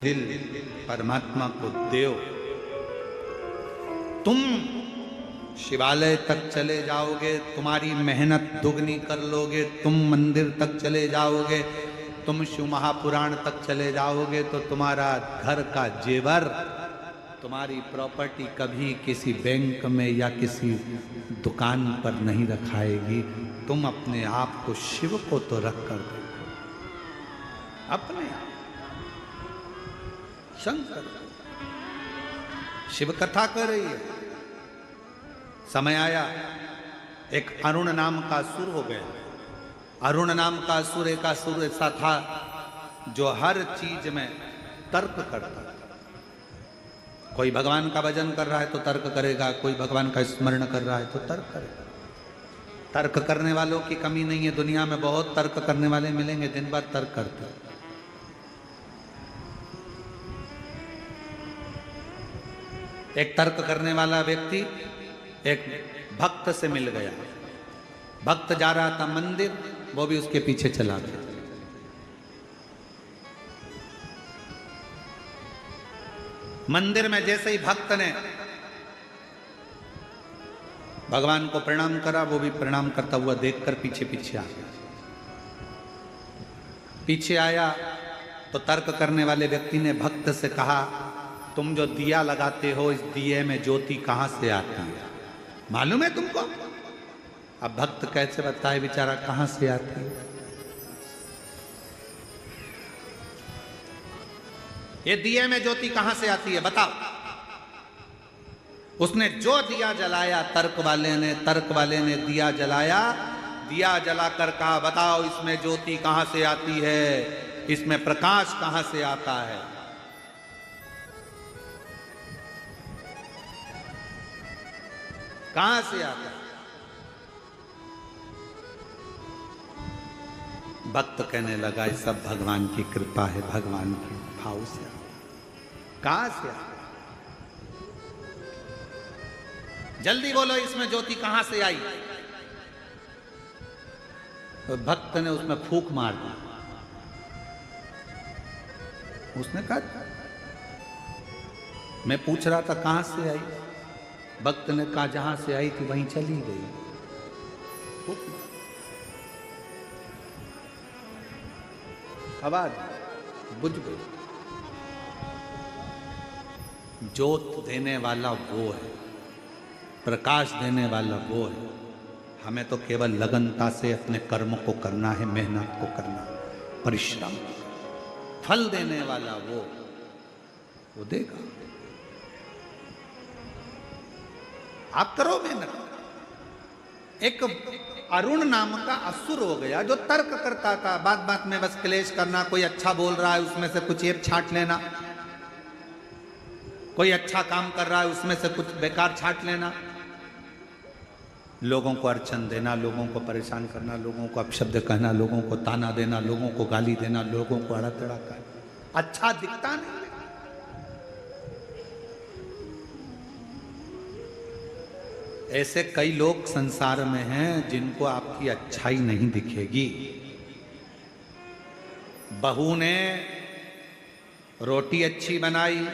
दिल परमात्मा को देओ। तुम शिवालय तक चले जाओगे, तुम्हारी मेहनत दुगनी कर लोगे, तुम मंदिर तक चले जाओगे, तुम शिव महापुराण तक चले जाओगे तो तुम्हारा घर का जेवर, तुम्हारी प्रॉपर्टी कभी किसी बैंक में या किसी दुकान पर नहीं रखाएगी। तुम अपने आप को शिव को तो रख कर दो, अपने आप शंकर शिव कथा कर रही है। समय आया, एक अरुण नाम का असुर हो गया। अरुण नाम का असुर एक असुर ऐसा था जो हर चीज में तर्क करता था। कोई भगवान का भजन कर रहा है तो तर्क करेगा, कोई भगवान का स्मरण कर रहा है तो तर्क करेगा। तर्क करने वालों की कमी नहीं है दुनिया में, बहुत तर्क करने वाले मिलेंगे, दिन भर तर्क करते। एक तर्क करने वाला व्यक्ति एक भक्त से मिल गया। भक्त जा रहा था मंदिर, वो भी उसके पीछे चला गया। मंदिर में जैसे ही भक्त ने भगवान को प्रणाम करा, वो भी प्रणाम करता हुआ देखकर पीछे पीछे आ गया। पीछे आया तो तर्क करने वाले व्यक्ति ने भक्त से कहा, तुम जो दिया लगाते हो, इस दिए में ज्योति कहां से आती है, मालूम है तुमको? अब भक्त कैसे बताए बेचारा कहां से आती है? ये दिए में ज्योति कहां से आती है बताओ। उसने जो दिया जलाया, तर्क वाले ने दिया जलाया, दिया जलाकर कहा, बताओ इसमें ज्योति कहां से आती है, इसमें प्रकाश कहां से आता है? कहां से आता है? भक्त कहने लगा, ये सब भगवान की कृपा है, भगवान के भाव से आता है। कहां से आता है? जल्दी बोलो, इसमें ज्योति कहां से आई? तो भक्त ने उसमें फूंक मार दी। उसने कहा, मैं पूछ रहा था कहां से आई? भक्त ने कहा, जहां से आई थी वहीं चली गई। आवाज बुझ गई। ज्योत देने वाला वो है, प्रकाश देने वाला वो है। हमें तो केवल लगनता से अपने कर्म को करना है, मेहनत को करना है, परिश्रम। फल देने वाला वो देगा। आप करो मेहनत। एक अरुण नाम का असुर हो गया जो तर्क करता था, बात बात में बस क्लेश करना। कोई अच्छा बोल रहा है उसमें से कुछ एक छांट लेना, कोई अच्छा काम कर रहा है उसमें से कुछ बेकार छांट लेना, लोगों को अड़चन देना, लोगों को परेशान करना, लोगों को अपशब्द कहना, लोगों को ताना देना, लोगों को गाली देना, लोगों को अड़ा तड़ा करना। अच्छा दिखता नहीं। ऐसे कई लोग संसार में हैं जिनको आपकी अच्छाई नहीं दिखेगी। बहू ने रोटी अच्छी बनाई,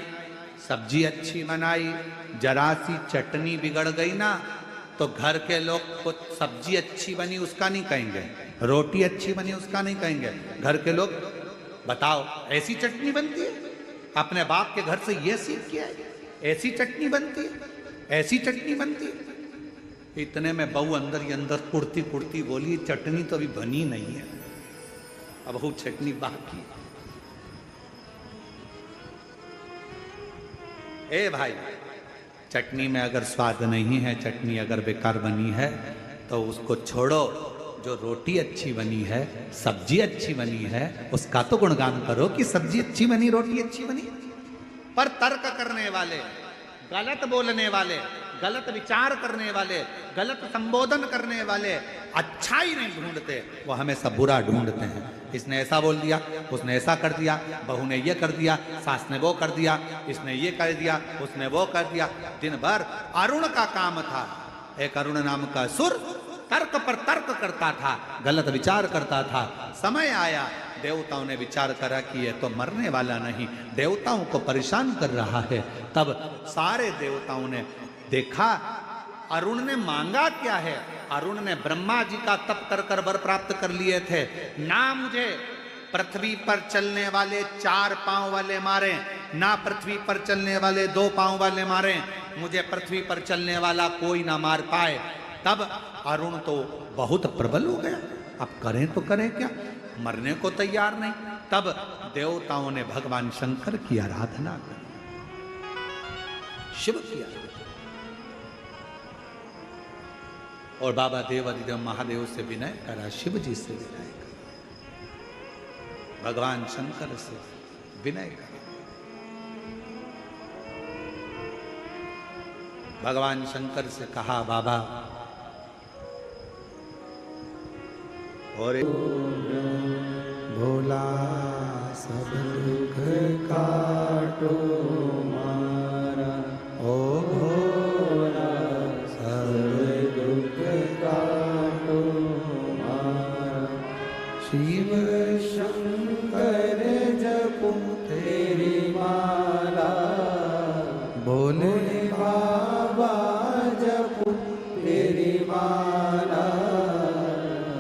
सब्जी अच्छी बनाई, जरा सी चटनी बिगड़ गई ना तो घर के लोग कुछ सब्जी अच्छी बनी उसका नहीं कहेंगे, रोटी अच्छी बनी उसका नहीं कहेंगे। घर के लोग, बताओ ऐसी चटनी बनती है? अपने बाप के घर से ये सीख किया है, ऐसी चटनी बनती है, ऐसी चटनी बनती है। इतने में बहू अंदर ही अंदर कुड़ती कुड़ती बोली, चटनी तो अभी बनी नहीं है, अब वो चटनी बाकी। ए भाई, चटनी में अगर स्वाद नहीं है, चटनी अगर बेकार बनी है तो उसको छोड़ो। जो रोटी अच्छी बनी है, सब्जी अच्छी बनी है, उसका तो गुणगान करो कि सब्जी अच्छी बनी, रोटी अच्छी बनी। पर तर्क करने वाले, गलत बोलने वाले, गलत विचार करने वाले, गलत संबोधन करने वाले अच्छाई नहीं ढूंढते, वो हमेशा बुरा ढूंढते हैं। इसने ऐसा बोल दिया, उसने ऐसा कर दिया, बहू ने ये कर दिया, सास ने वो कर दिया, इसने ये कर दिया, उसने वो कर दिया। दिन भर अरुण का काम था। एक अरुण नाम का सुर तर्क पर तर्क करता था, गलत विचार करता था। समय आया देवताओं ने विचार करा कि यह तो मरने वाला नहीं, देवताओं को परेशान कर रहा है। तब सारे देवताओं ने देखा अरुण ने मांगा क्या है। अरुण ने ब्रह्मा जी का तप कर कर वर प्राप्त कर लिए थे, ना मुझे पृथ्वी पर चलने वाले 4 पांव वाले मारे, ना पृथ्वी पर चलने वाले 2 पांव वाले मारे, मुझे पृथ्वी पर चलने वाला कोई ना मार पाए। तब अरुण तो बहुत प्रबल हो गया, अब करें तो करें क्या, मरने को तैयार नहीं। तब देवताओं ने भगवान शंकर की आराधना की, शिव की आराधना, और बाबा देव अधिदेव महादेव से विनय करा, शिव जी से विनय करा, भगवान शंकर से विनय करा। भगवान शंकर से कहा बाबा और भोला सब दुख काटो मारा, ओ भोला सब दुख काटो मारा, शिव शंकर जपो तेरी माला, भोले बाबा जपो तेरी माला,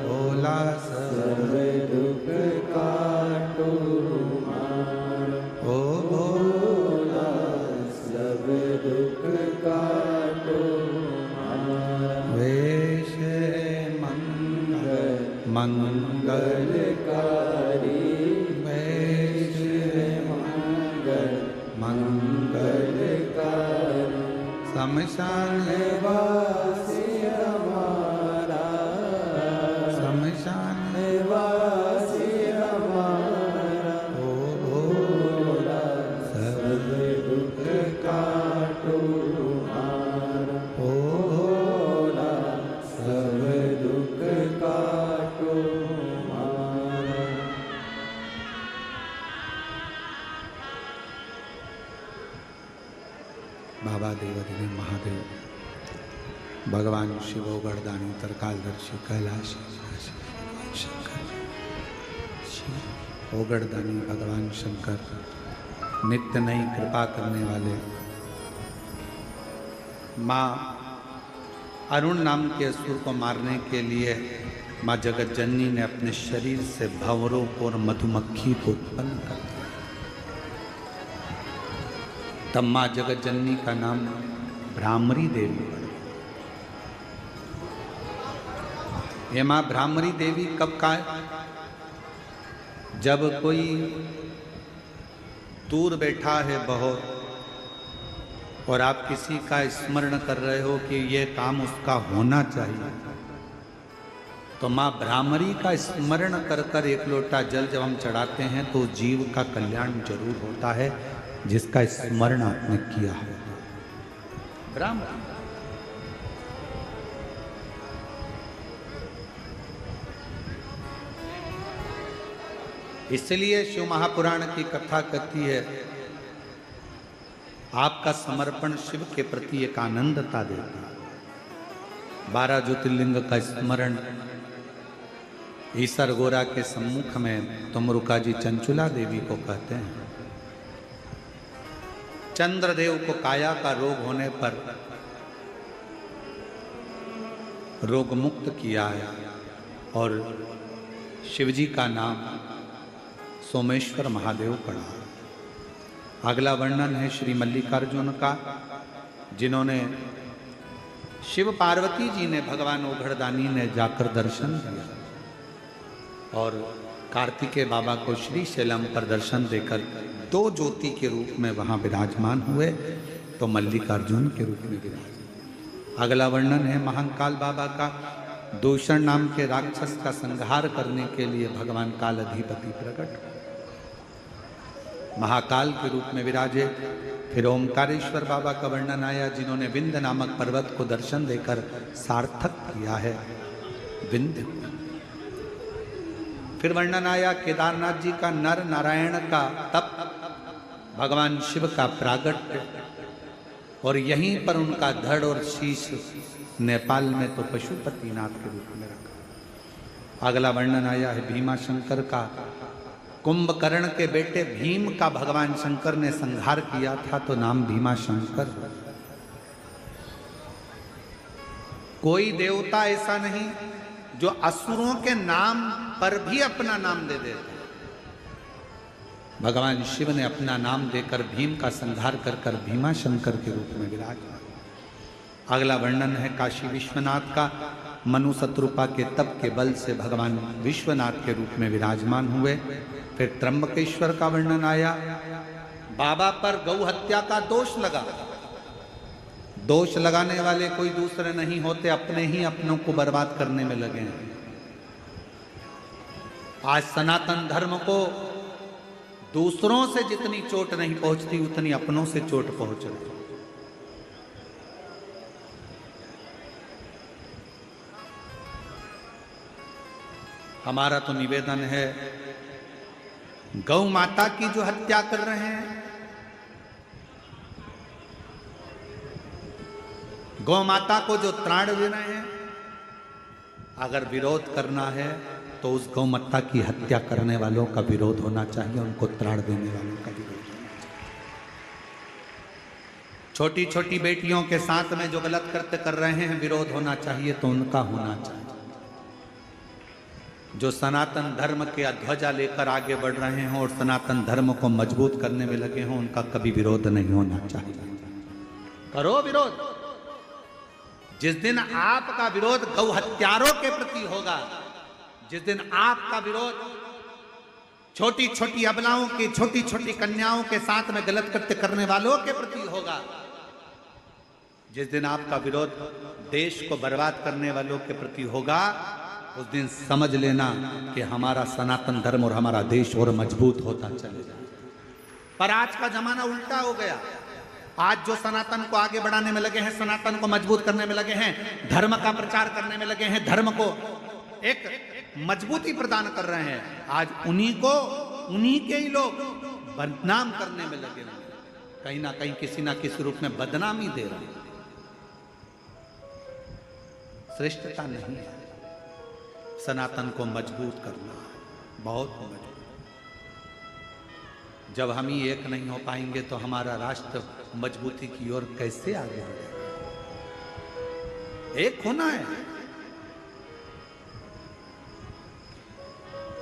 भोला सब दुख काटो मारा, ओ भोला सब दुख काटो मारा, वेश मंगल मंगलकारी, वेश मंगल मंगलकारी, शमशान वासी हमारा, शमशान वासी हमारा, ओ भोला सब दुख काटो मारा, ओ भोला सब दुख काटो मारा। बाबा देवाधिदेव महादेव, भगवान शिव गढ़दानी तरकालदर्शी कैलाशी शंकर, ओगढ़दानी भगवान शंकर, नित्य नई कृपा करने वाले, माँ अरुण नाम के असुर को मारने के लिए माँ जगत जननी ने अपने शरीर से भंवरों को और मधुमक्खी को उत्पन्न कर दिया। तब माँ जगत जननी का नाम भ्रामरी देवी पड़ा। ये माँ भ्रामरी देवी कब का है? जब कोई दूर बैठा है बहुत और आप किसी का स्मरण कर रहे हो कि ये काम उसका होना चाहिए, तो माँ भ्रामरी का स्मरण कर कर 1 लोटा जल जब हम चढ़ाते हैं तो जीव का कल्याण जरूर होता है, जिसका स्मरण आपने किया है। भ्रामरी इसलिए शिव महापुराण की कथा कहती है, आपका समर्पण शिव के प्रति एक आनंदता देता है। 12 ज्योतिर्लिंग का स्मरण ईसर गोरा के सम्मुख में तुमरुका जी चंचुला देवी को कहते हैं। चंद्रदेव को काया का रोग होने पर रोग मुक्त किया है और शिवजी का नाम सोमेश्वर महादेव पड़ा। अगला वर्णन है श्री मल्लिकार्जुन का, जिन्होंने शिव पार्वती जी ने भगवान ओघड़दानी ने जाकर दर्शन किया और कार्तिकेय बाबा को श्री शैलम पर दर्शन देकर 2 ज्योति के रूप में वहां विराजमान हुए, तो मल्लिकार्जुन के रूप में विराजमान। अगला वर्णन है महाकाल बाबा का, दूषण नाम के राक्षस का संहार करने के लिए भगवान काल अधिपति प्रकट महाकाल के रूप में विराजे। फिर ओमकारेश्वर बाबा का वर्णन आया, जिन्होंने विंध्य नामक पर्वत को दर्शन देकर सार्थक किया है विंध्य। फिर वर्णन आया केदारनाथ जी का, नर नारायण का तप, भगवान शिव का प्रागट्य, और यहीं पर उनका धड़ और शीश नेपाल में तो पशुपतिनाथ के रूप में रखा। अगला वर्णन आया है भीमा शंकर का, कुंभकर्ण के बेटे भीम का भगवान शंकर ने संहार किया था तो नाम भीमा शंकर। कोई देवता ऐसा नहीं जो असुरों के नाम पर भी अपना नाम दे देता। भगवान शिव ने अपना नाम देकर भीम का संहार कर कर भीमा शंकर के रूप में विराजमान। अगला वर्णन है काशी विश्वनाथ का। मनु शत्रुपा के तप के बल से भगवान विश्वनाथ के रूप में विराजमान हुए। फिर त्र्यंबकेश्वर का वर्णन आया। बाबा पर गौ हत्या का दोष लगा। दोष लगाने वाले कोई दूसरे नहीं होते, अपने ही अपनों को बर्बाद करने में लगे हैं। आज सनातन धर्म को दूसरों से जितनी चोट नहीं पहुंचती उतनी अपनों से चोट पहुंच रही। हमारा तो निवेदन है, गौ माता की जो हत्या कर रहे हैं, गौ माता को जो त्राण दे रहे हैं, अगर विरोध करना है तो उस गौ माता की हत्या करने वालों का विरोध होना चाहिए, उनको त्राण देने वालों का विरोध होना चाहिए। छोटी छोटी बेटियों के साथ में जो गलत कृत्य कर रहे हैं, विरोध होना चाहिए तो उनका होना चाहिए। जो सनातन धर्म के ध्वजा लेकर आगे बढ़ रहे हैं और सनातन धर्म को मजबूत करने में लगे हों, उनका कभी विरोध नहीं होना चाहिए। करो विरोध। जिस दिन आपका विरोध गौ हत्यारों के प्रति होगा, जिस दिन आपका विरोध छोटी छोटी अबलाओं की, छोटी छोटी कन्याओं के साथ में गलत कृत्य करने वालों के प्रति होगा, जिस दिन आपका विरोध देश को बर्बाद करने वालों के प्रति होगा, उस दिन समझ लेना कि हमारा सनातन धर्म और हमारा देश और मजबूत होता चलेगा। पर आज का जमाना उल्टा हो गया। आज जो सनातन को आगे बढ़ाने में लगे हैं, सनातन को मजबूत करने में लगे हैं, धर्म का प्रचार करने में लगे हैं, धर्म को एक मजबूती प्रदान कर रहे हैं, आज उन्हीं के ही लोग बदनाम करने में लगे हैं। कहीं ना कहीं किसी ना किसी रूप में बदनामी दे रहे हैं। श्रेष्ठता नहीं है। सनातन को मजबूत करना है, बहुत मजबूत। जब हम ही एक नहीं हो पाएंगे तो हमारा राष्ट्र मजबूती की ओर कैसे आगे बढ़ेगा? एक होना है।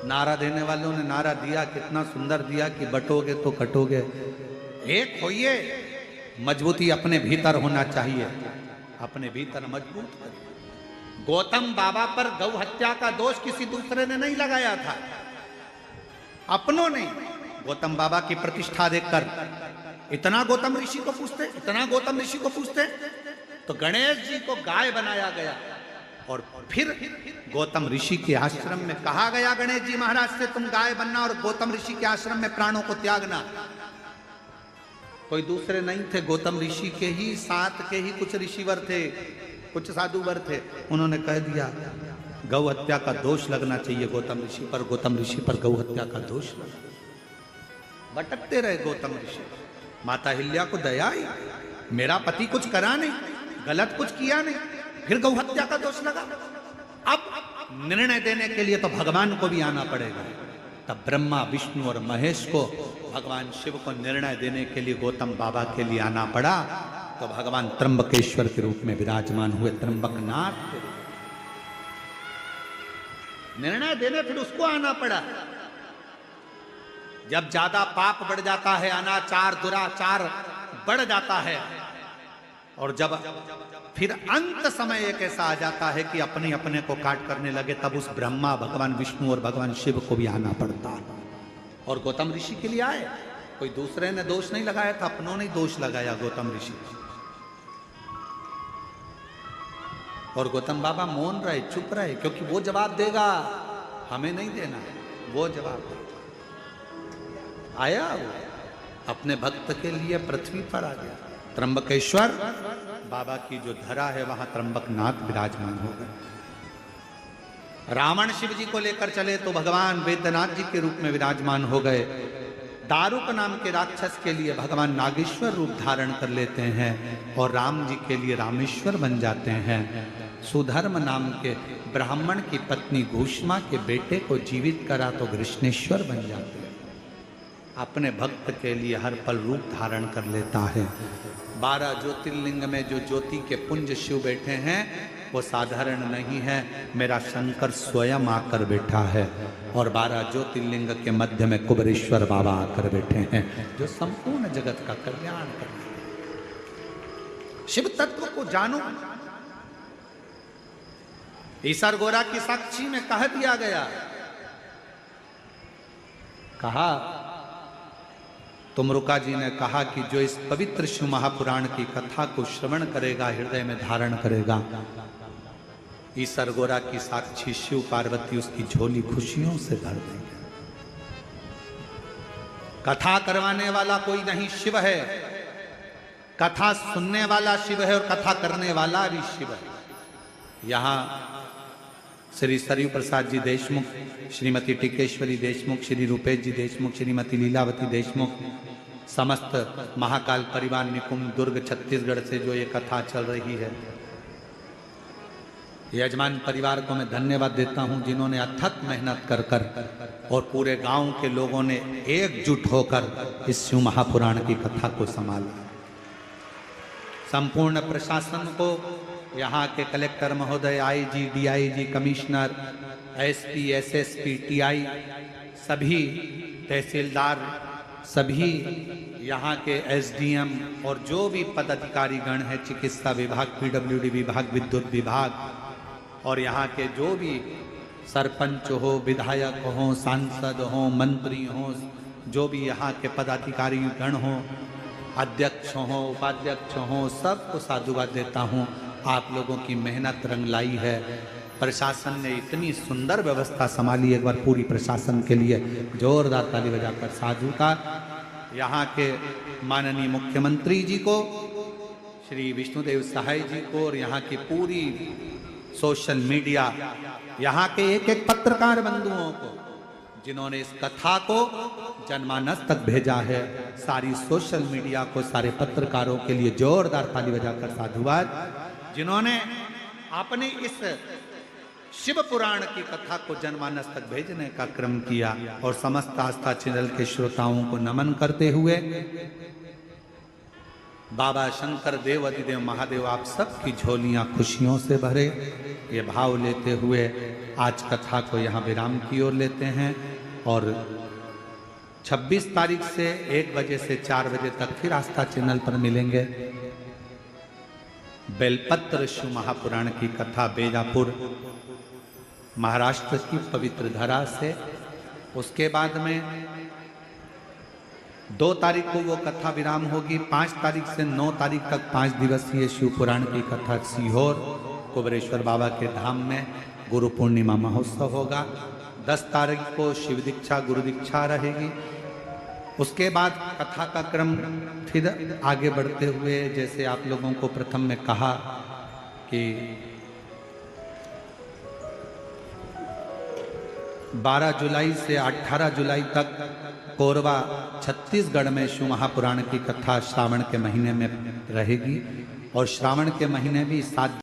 नारा देने वालों ने नारा दिया, कितना सुंदर दिया कि बटोगे तो कटोगे। एक होइए। मजबूती अपने भीतर होना चाहिए, अपने भीतर मजबूत करिए। गौतम बाबा पर गौ हत्या का दोष किसी दूसरे ने नहीं लगाया था, अपनों ने। गौतम बाबा की प्रतिष्ठा देखकर इतना गौतम ऋषि को पूछते, इतना गौतम ऋषि को पूछते, तो गणेश जी को गाय बनाया गया। और फिर गौतम ऋषि के आश्रम में कहा गया, गणेश जी महाराज से तुम गाय बनना और गौतम ऋषि के आश्रम में प्राणों को त्यागना। कोई दूसरे नहीं थे, गौतम ऋषि के ही साथ के ही कुछ ऋषिवर थे, कुछ साधुवर थे। उन्होंने कह दिया गौ हत्या का दोष लगना चाहिए गौतम ऋषि पर, गौतम ऋषि पर गौ हत्या का दोष लगा। भटकते रहे गौतम ऋषि। माता हिल्या को दया आई, मेरा पति कुछ करा नहीं, गलत कुछ किया नहीं, फिर गौ हत्या का दोष लगा। अब निर्णय देने के लिए तो भगवान को भी आना पड़ेगा। तब ब्रह्मा विष्णु और महेश को, भगवान शिव को निर्णय देने के लिए गौतम बाबा के लिए आना पड़ा। तो भगवान त्र्यंबकेश्वर के रूप में विराजमान हुए, त्र्यंबकनाथ के रूप में निर्णय देने फिर उसको आना पड़ा। जब ज्यादा पाप बढ़ जाता है, अनाचार दुराचार बढ़ जाता है, और जब फिर अंत समय एक ऐसा आ जाता है कि अपने अपने को काट करने लगे, तब उस ब्रह्मा, भगवान विष्णु और भगवान शिव को भी आना पड़ता है। और गौतम ऋषि के लिए आए। कोई दूसरे ने दोष नहीं लगाया था, अपनों ने दोष लगाया गौतम ऋषि। और गौतम बाबा मौन रहे, चुप रहे, क्योंकि वो जवाब देगा, हमें नहीं देना है, वो जवाब देगा। आया वो अपने भक्त के लिए पृथ्वी पर आ गया। त्र्यंबकेश्वर बाबा की जो धरा है, वहां त्र्यंबकनाथ विराजमान हो गए। रावण शिव जी को लेकर चले तो भगवान वेदनाथ जी के रूप में विराजमान हो गए। दारुक नाम के राक्षस के लिए भगवान नागेश्वर रूप धारण कर लेते हैं और राम जी के लिए रामेश्वर बन जाते हैं। सुधर्म नाम के ब्राह्मण की पत्नी घूष्मा के बेटे को जीवित करा तो कृष्णेश्वर बन जाते हैं। अपने भक्त के लिए हर पल रूप धारण कर लेता है। 12 ज्योतिर्लिंग में जो ज्योति के पुंज शिव बैठे हैं वो साधारण नहीं है, मेरा शंकर स्वयं आकर बैठा है। और 12 ज्योतिर्लिंग के मध्य में कुबेरेश्वर बाबा आकर बैठे हैं, जो संपूर्ण जगत का कल्याण कर रहे हैं। शिव तत्व को जानो। ईसर गोरा की साक्षी में कह दिया गया, कहा तुमरुका जी ने कहा कि जो इस पवित्र शिव महापुराण की कथा को श्रवण करेगा, हृदय में धारण करेगा, ईसर गोरा की साक्षी शिव पार्वती उसकी झोली खुशियों से भर देंगे। कथा करवाने वाला कोई नहीं, शिव है। कथा सुनने वाला शिव है और कथा करने वाला भी शिव है। यहां श्री सरयू प्रसाद जी देशमुख, श्रीमती टिकेश्वरी देशमुख, श्री रूपेश जी देशमुख, श्रीमती लीलावती देशमुख, समस्त महाकाल परिवार निकुंज दुर्ग छत्तीसगढ़ से जो ये कथा चल रही है, यजमान परिवार को मैं धन्यवाद देता हूं, जिन्होंने अथक मेहनत कर कर और पूरे गांव के लोगों ने एकजुट होकर इस शिव महापुराण की कथा को संभाला। संपूर्ण प्रशासन को, यहाँ के कलेक्टर महोदय, IG, DIG, commissioner, SP, SSP, TI, सभी तहसीलदार, सभी यहाँ के एसडीएम और जो भी पदाधिकारी गण हैं, चिकित्सा विभाग, पीडब्ल्यूडी विभाग, विद्युत विभाग, और यहाँ के जो भी सरपंच हो, विधायक हो, सांसद हो, मंत्री हो, जो भी यहाँ के पदाधिकारी गण हो, अध्यक्ष हो, उपाध्यक्ष हो, सबको साधुवाद देता हूँ। आप लोगों की मेहनत रंग लाई है। प्रशासन ने इतनी सुंदर व्यवस्था संभाली, एक बार पूरी प्रशासन के लिए जोरदार ताली बजाकर साधु का। यहाँ के माननीय मुख्यमंत्री जी को, श्री विष्णुदेव सहाय जी को, और यहाँ की पूरी सोशल मीडिया, यहाँ के एक एक पत्रकार बंधुओं को, जिन्होंने इस कथा को जनमानस तक भेजा है, सारी सोशल मीडिया को, सारे पत्रकारों के लिए जोरदार ताली बजाकर साधुवाद, जिन्होंने अपने इस शिव पुराण की कथा को जनमानस तक भेजने का क्रम किया। और समस्त आस्था चैनल के श्रोताओं को नमन करते हुए, बाबा शंकर देव अधिदेव महादेव आप सबकी झोलियां खुशियों से भरे, ये भाव लेते हुए आज कथा को यहाँ विराम की ओर लेते हैं। और 26 तारीख से 1 बजे से 4 बजे तक फिर आस्था चैनल पर मिलेंगे। बेलपत्र शिव महापुराण की कथा बेजापुर महाराष्ट्र की पवित्र धरा से। उसके बाद में 2 तारीख को वो कथा विराम होगी। 5 तारीख से 9 तारीख तक 5 दिवसीय शिव पुराण की कथा सीहोर कुबेरेश्वर बाबा के धाम में गुरु पूर्णिमा महोत्सव होगा। 10 तारीख को शिव दीक्षा गुरु दीक्षा रहेगी। उसके बाद कथा का क्रम फिर आगे बढ़ते हुए, जैसे आप लोगों को प्रथम में कहा कि 12 जुलाई से 18 जुलाई तक कोरबा छत्तीसगढ़ में शिव महापुराण की कथा श्रावण के महीने में रहेगी। और श्रावण के महीने भी 7